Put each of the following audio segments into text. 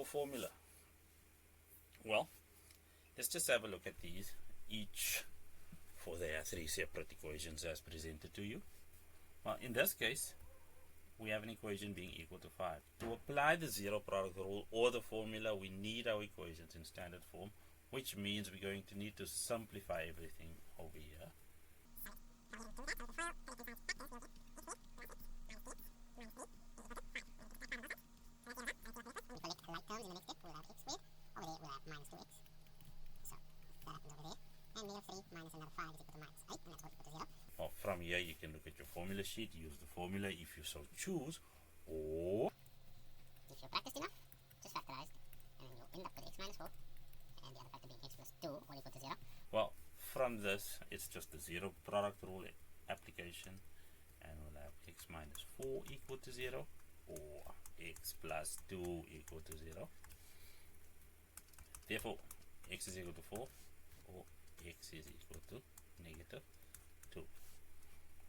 our formula? Well, let's just have a look at these, each for their three separate equations as presented to you. Well, in this case, we have an equation being equal to 5. To apply the zero product rule or the formula, we need our equations in standard form, which means we're going to need to simplify everything over here. Well, from here you can look at your formula sheet, use the formula if you so choose, or if you're practiced enough, just factorize, and then you'll end up with x minus 4, and the other factor being x plus 2, all equal to 0. Well, from this, it's just the zero product rule application, and we'll have x minus 4 equal to 0, or x plus 2 equal to 0. Therefore, x is equal to 4, or x is equal to negative 2.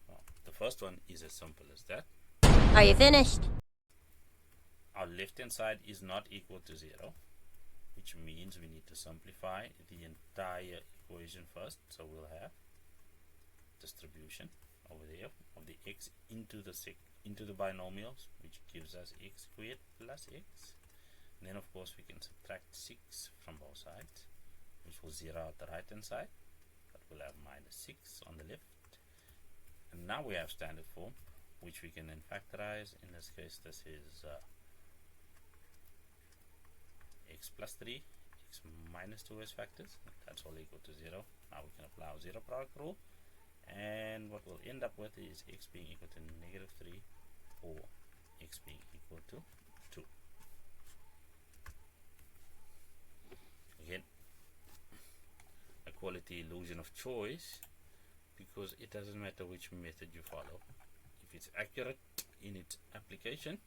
Well, the first one is as simple as that. Are you finished? Our left hand side is not equal to 0, which means we need to simplify the entire equation first. So we'll have distribution over there of the x into the binomials, which gives us x squared plus x. And then of course we can subtract 6 from both sides, which will zero out the right hand side, but we'll have minus 6 on the left. And now we have standard form, which we can then factorize. In this case, this is x plus 3, x minus 2 as factors. That's all equal to 0. Now we can apply our zero product rule, and what we'll end up with is x being equal to negative 3, or x being equal to 2. Again, I call it the illusion of choice, because it doesn't matter which method you follow. If it's accurate in its application,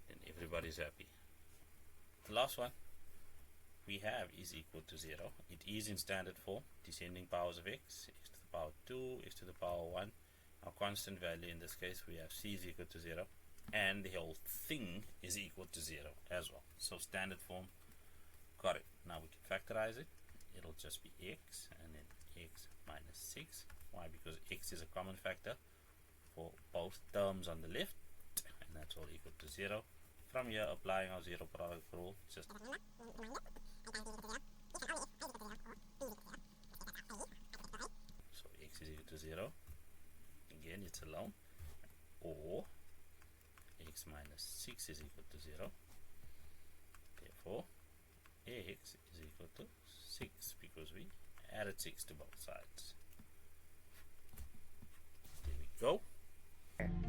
then everybody's happy. The last one we have is equal to 0. It is in standard form, descending powers of x, x to the power 2, x to the power 1. Our constant value in this case, we have c is equal to 0, and the whole thing is equal to 0 as well. So standard form, got it. Now we can factorize it. It'll just be x, and then x minus 6. Why? Because x is a common factor for both terms on the left, and that's all equal to 0. From here, applying our zero product rule, just so x is equal to 0. Again, it's alone, or x minus 6 is equal to 0. Therefore, x is equal to 6, because we added 6 to both sides. There we go.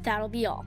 That'll be all.